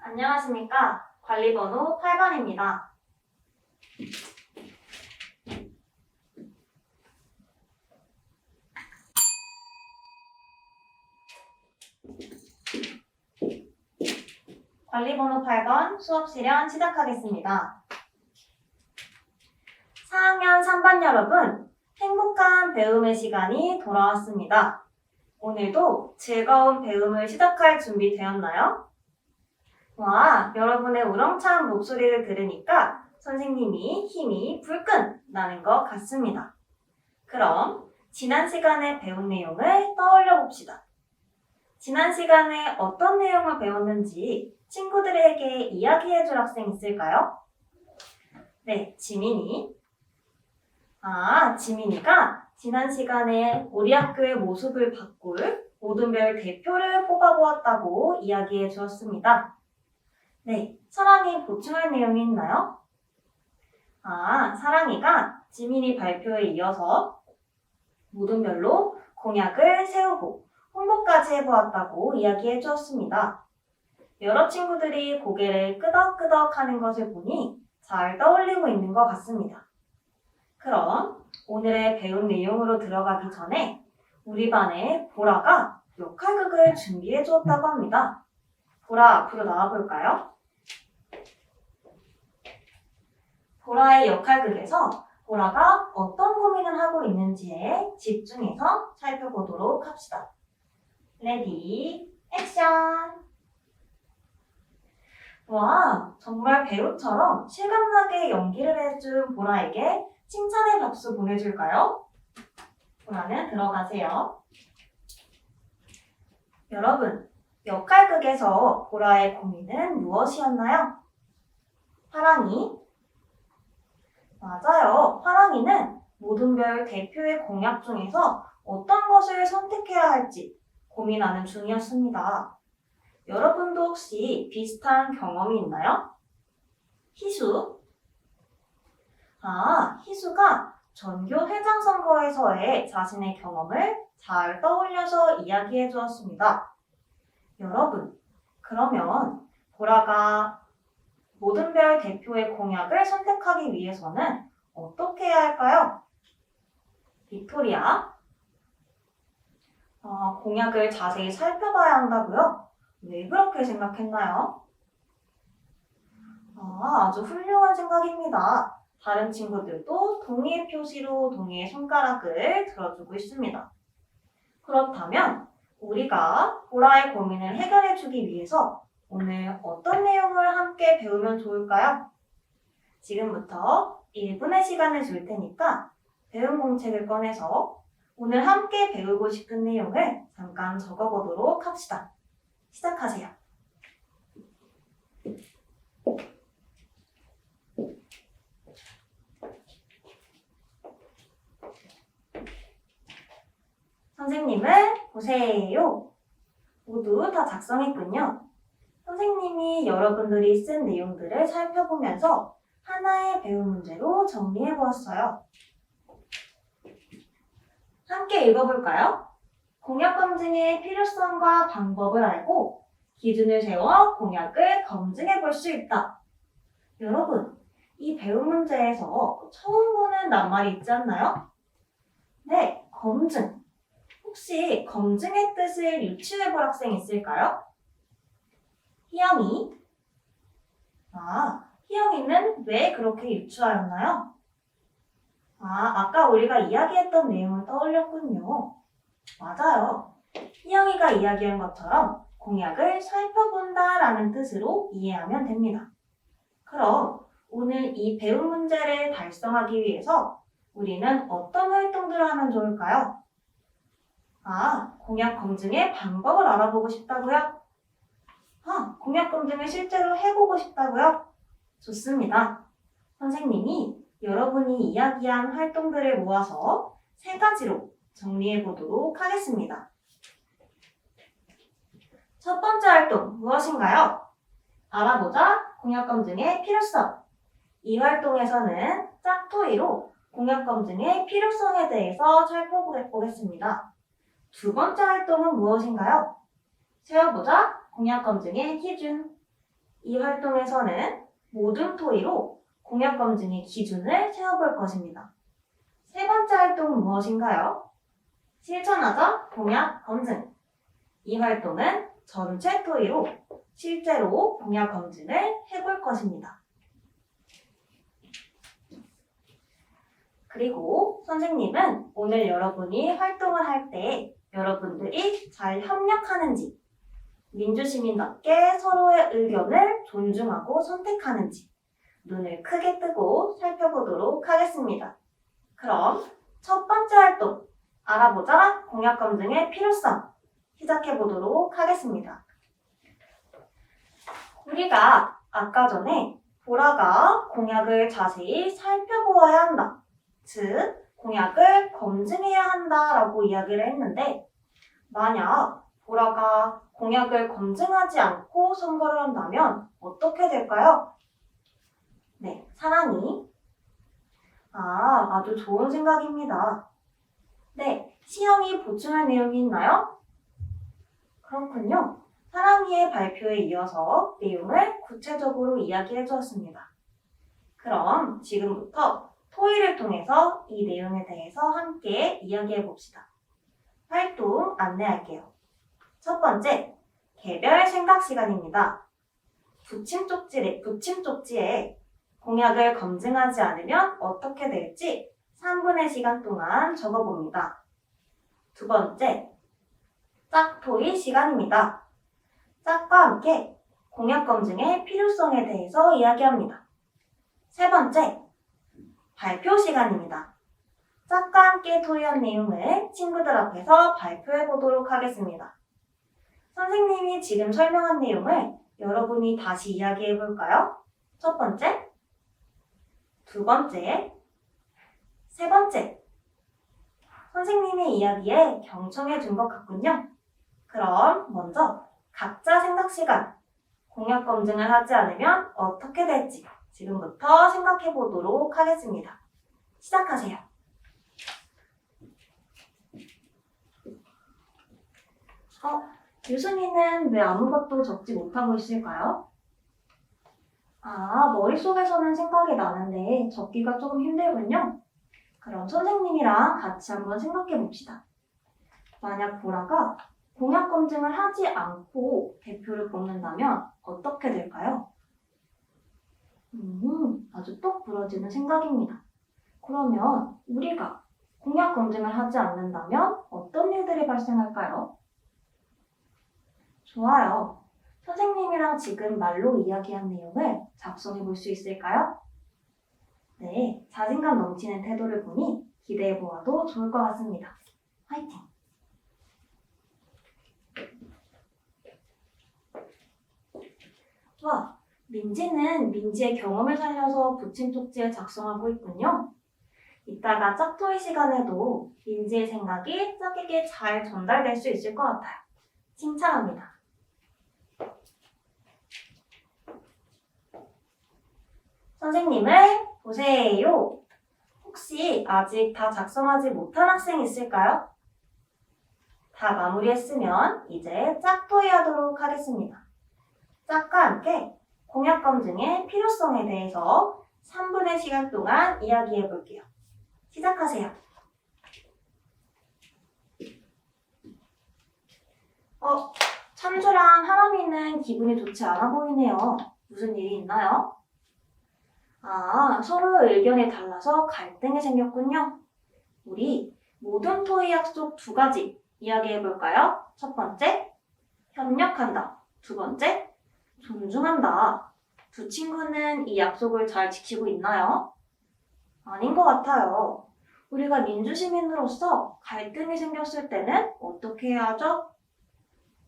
안녕하십니까. 관리번호 8번입니다. 관리번호 8번 수업 실현 시작하겠습니다. 4학년 3반 여러분, 행복한 배움의 시간이 돌아왔습니다. 오늘도 즐거운 배움을 시작할 준비 되었나요? 와, 여러분의 우렁찬 목소리를 들으니까 선생님이 힘이 불끈 나는 것 같습니다. 그럼 지난 시간에 배운 내용을 떠올려 봅시다. 지난 시간에 어떤 내용을 배웠는지 친구들에게 이야기해 줄 학생 있을까요? 네, 지민이. 지민이가 지난 시간에 우리 학교의 모습을 바꿀 모든별 대표를 뽑아보았다고 이야기해 주었습니다. 네, 사랑이 보충할 내용이 있나요? 사랑이가 지민이 발표에 이어서 모든별로 공약을 세우고 홍보까지 해보았다고 이야기해 주었습니다. 여러 친구들이 고개를 끄덕끄덕 하는 것을 보니 잘 떠올리고 있는 것 같습니다. 그럼 오늘의 배운 내용으로 들어가기 전에 우리 반에 보라가 역할극을 준비해 주었다고 합니다. 보라, 앞으로 나와볼까요? 보라의 역할극에서 보라가 어떤 고민을 하고 있는지에 집중해서 살펴보도록 합시다. 레디, 액션! 와, 정말 배우처럼 실감나게 연기를 해준 보라에게 칭찬의 박수 보내줄까요? 보라는 들어가세요. 여러분, 역할극에서 보라의 고민은 무엇이었나요? 화랑이? 맞아요. 화랑이는 모든별 대표의 공약 중에서 어떤 것을 선택해야 할지 고민하는 중이었습니다. 여러분도 혹시 비슷한 경험이 있나요? 희수? 희수가 전교 회장 선거에서의 자신의 경험을 잘 떠올려서 이야기해 주었습니다. 여러분, 그러면 보라가 모든별 대표의 공약을 선택하기 위해서는 어떻게 해야 할까요? 빅토리아? 공약을 자세히 살펴봐야 한다고요? 왜 그렇게 생각했나요? 아주 훌륭한 생각입니다. 다른 친구들도 동의의 표시로 동의의 손가락을 들어주고 있습니다. 그렇다면 우리가 보라의 고민을 해결해 주기 위해서 오늘 어떤 내용을 함께 배우면 좋을까요? 지금부터 1분의 시간을 줄 테니까 배운 공책을 꺼내서 오늘 함께 배우고 싶은 내용을 잠깐 적어보도록 합시다. 시작하세요. 선생님을 보세요. 모두 다 작성했군요. 선생님이 여러분들이 쓴 내용들을 살펴보면서 하나의 배운 문제로 정리해 보았어요. 함께 읽어볼까요? 공약 검증의 필요성과 방법을 알고 기준을 세워 공약을 검증해 볼 수 있다. 여러분, 이 배운 문제에서 처음 보는 낱말이 있지 않나요? 네, 검증. 혹시 검증의 뜻을 유추해 볼 학생 있을까요? 희영이. 희영이는 왜 그렇게 유추하였나요? 아까 우리가 이야기했던 내용을 떠올렸군요. 맞아요. 희영이가 이야기한 것처럼 공약을 살펴본다라는 뜻으로 이해하면 됩니다. 그럼 오늘 이 배운 문제를 달성하기 위해서 우리는 어떤 활동들을 하면 좋을까요? 공약 검증의 방법을 알아보고 싶다고요? 공약 검증을 실제로 해보고 싶다고요? 좋습니다. 선생님이 여러분이 이야기한 활동들을 모아서 3가지로 정리해 보도록 하겠습니다. 첫 번째 활동 무엇인가요? 알아보자 공약 검증의 필요성. 이 활동에서는 짝토이로 공약 검증의 필요성에 대해서 살펴보겠습니다. 두 번째 활동은 무엇인가요? 세워보자 공약 검증의 기준. 이 활동에서는 모든 토의로 공약 검증의 기준을 세워볼 것입니다. 세 번째 활동은 무엇인가요? 실천하자 공약 검증. 이 활동은 전체 토의로 실제로 공약 검증을 해볼 것입니다. 그리고 선생님은 오늘 여러분이 활동을 할 때 여러분들이 잘 협력하는지, 민주시민답게 서로의 의견을 존중하고 선택하는지 눈을 크게 뜨고 살펴보도록 하겠습니다. 그럼 첫 번째 활동, 알아보자 공약 검증의 필요성 시작해보도록 하겠습니다. 우리가 아까 전에 보라가 공약을 자세히 살펴보아야 한다. 즉, 공약을 검증해야 한다라고 이야기를 했는데 만약 보라가 공약을 검증하지 않고 선거를 한다면 어떻게 될까요? 네, 사랑이. 아주 좋은 생각입니다. 네, 시영이 보충할 내용이 있나요? 그렇군요. 사랑이의 발표에 이어서 내용을 구체적으로 이야기해 주었습니다. 그럼 지금부터 토의를 통해서 이 내용에 대해서 함께 이야기해 봅시다. 활동 안내할게요. 첫 번째, 개별 생각 시간입니다. 붙임 쪽지에 공약을 검증하지 않으면 어떻게 될지 3분의 시간 동안 적어봅니다. 두 번째, 짝토의 시간입니다. 짝과 함께 공약 검증의 필요성에 대해서 이야기합니다. 세 번째, 발표 시간입니다. 짝과 함께 토의한 내용을 친구들 앞에서 발표해 보도록 하겠습니다. 선생님이 지금 설명한 내용을 여러분이 다시 이야기해 볼까요? 첫 번째, 두 번째, 세 번째. 선생님의 이야기에 경청해 준 것 같군요. 그럼 먼저 각자 생각 시간, 공약 검증을 하지 않으면 어떻게 될지 지금부터 생각해 보도록 하겠습니다. 시작하세요. 유순이는 왜 아무것도 적지 못하고 있을까요? 머릿속에서는 생각이 나는데 적기가 조금 힘들군요. 그럼 선생님이랑 같이 한번 생각해 봅시다. 만약 보라가 공약 검증을 하지 않고 대표를 뽑는다면 어떻게 될까요? 아주 똑 부러지는 생각입니다. 그러면 우리가 공약 검증을 하지 않는다면 어떤 일들이 발생할까요? 좋아요. 선생님이랑 지금 말로 이야기한 내용을 작성해 볼 수 있을까요? 네, 자신감 넘치는 태도를 보니 기대해 보아도 좋을 것 같습니다. 화이팅! 와, 민지는 민지의 경험을 살려서 붙임 쪽지를 작성하고 있군요. 이따가 짝토의 시간에도 민지의 생각이 짝에게 잘 전달될 수 있을 것 같아요. 칭찬합니다. 선생님을 보세요. 혹시 아직 다 작성하지 못한 학생 있을까요? 다 마무리했으면 이제 짝토의 하도록 하겠습니다. 짝과 함께 공약 검증의 필요성에 대해서 3분의 시간 동안 이야기해 볼게요. 시작하세요. 찬주랑 하람이는 기분이 좋지 않아 보이네요. 무슨 일이 있나요? 서로의 의견이 달라서 갈등이 생겼군요. 우리 모든 토의 약속 2가지 이야기해 볼까요? 첫 번째, 협력한다. 두 번째, 존중한다. 두 친구는 이 약속을 잘 지키고 있나요? 아닌 것 같아요. 우리가 민주시민으로서 갈등이 생겼을 때는 어떻게 해야 하죠?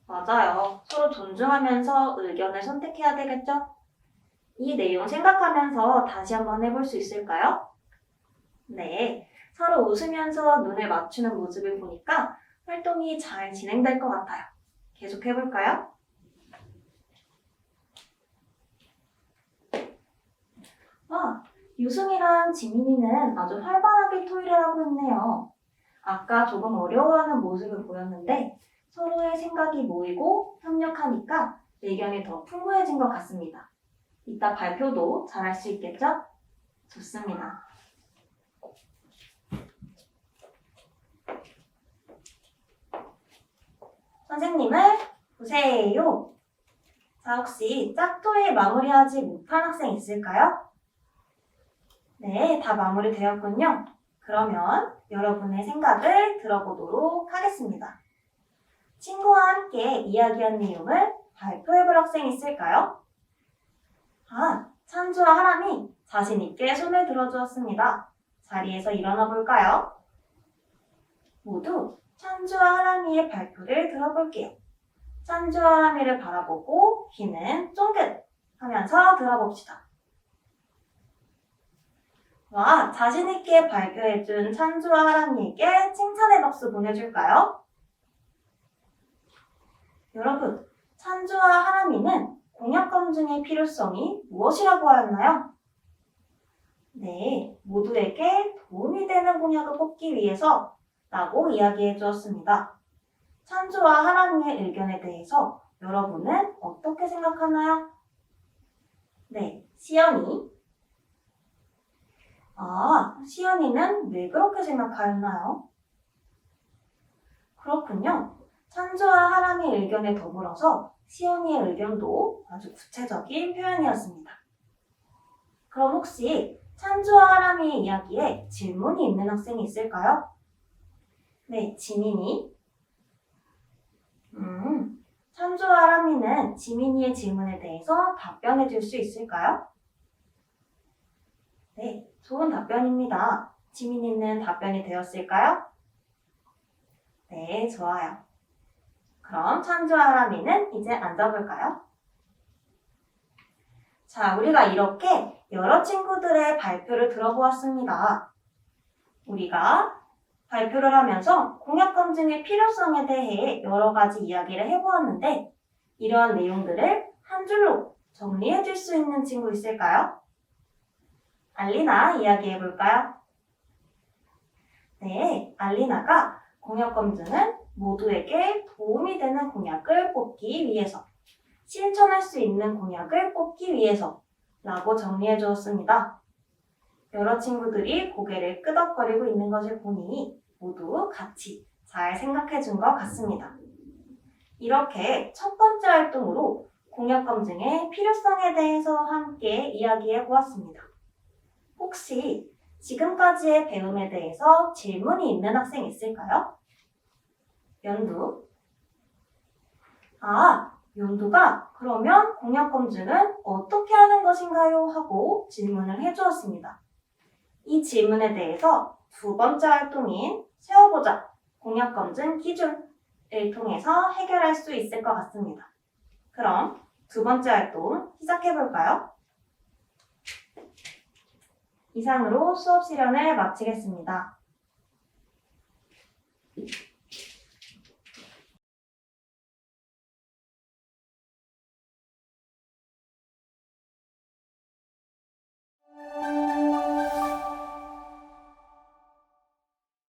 맞아요. 서로 존중하면서 의견을 선택해야 되겠죠? 이 내용 생각하면서 다시 한번 해볼 수 있을까요? 네, 서로 웃으면서 눈을 맞추는 모습을 보니까 활동이 잘 진행될 것 같아요. 계속 해볼까요? 유승이랑 지민이는 아주 활발하게 토의를 하고 있네요. 아까 조금 어려워하는 모습을 보였는데 서로의 생각이 모이고 협력하니까 의견이 더 풍부해진 것 같습니다. 이따 발표도 잘할 수 있겠죠? 좋습니다. 선생님을 보세요. 자, 혹시 짝토에 마무리하지 못한 학생 있을까요? 네, 다 마무리되었군요. 그러면 여러분의 생각을 들어보도록 하겠습니다. 친구와 함께 이야기한 내용을 발표해볼 학생 있을까요? 찬주와 하람이 자신 있게 손을 들어주었습니다. 자리에서 일어나 볼까요? 모두 찬주와 하람이의 발표를 들어볼게요. 찬주와 하람이를 바라보고 귀는 쫑긋 하면서 들어봅시다. 와, 자신 있게 발표해준 찬주와 하람이에게 칭찬의 박수 보내줄까요? 여러분, 찬주와 하람이는 공약 검증의 필요성이 무엇이라고 하였나요? 네, 모두에게 도움이 되는 공약을 뽑기 위해서 라고 이야기해 주었습니다. 찬주와 하람이의 의견에 대해서 여러분은 어떻게 생각하나요? 네, 시연이. 시연이는 왜 그렇게 생각하였나요? 그렇군요. 찬주와 하람이의 의견에 더불어서 시연이의 의견도 아주 구체적인 표현이었습니다. 그럼 혹시 찬주와 하람이의 이야기에 질문이 있는 학생이 있을까요? 네, 지민이. 찬주와 하람이는 지민이의 질문에 대해서 답변해 줄 수 있을까요? 네, 좋은 답변입니다. 지민이는 답변이 되었을까요? 네, 좋아요. 그럼 찬주와 하람이는 이제 앉아볼까요? 자, 우리가 이렇게 여러 친구들의 발표를 들어보았습니다. 우리가 발표를 하면서 공약 검증의 필요성에 대해 여러 가지 이야기를 해보았는데 이러한 내용들을 한 줄로 정리해 줄 수 있는 친구 있을까요? 알리나 이야기해볼까요? 네, 알리나가 공약 검증은 모두에게 도움이 되는 공약을 뽑기 위해서, 실천할 수 있는 공약을 뽑기 위해서 라고 정리해 주었습니다. 여러 친구들이 고개를 끄덕거리고 있는 것을 보니 모두 같이 잘 생각해 준 것 같습니다. 이렇게 첫 번째 활동으로 공약 검증의 필요성에 대해서 함께 이야기해 보았습니다. 혹시 지금까지의 배움에 대해서 질문이 있는 학생 있을까요? 연두. 연두가 그러면 공약 검증은 어떻게 하는 것인가요? 하고 질문을 해주었습니다. 이 질문에 대해서 두 번째 활동인 세워보자 공약 검증 기준을 통해서 해결할 수 있을 것 같습니다. 그럼 두 번째 활동 시작해볼까요? 이상으로 수업 실현을 마치겠습니다.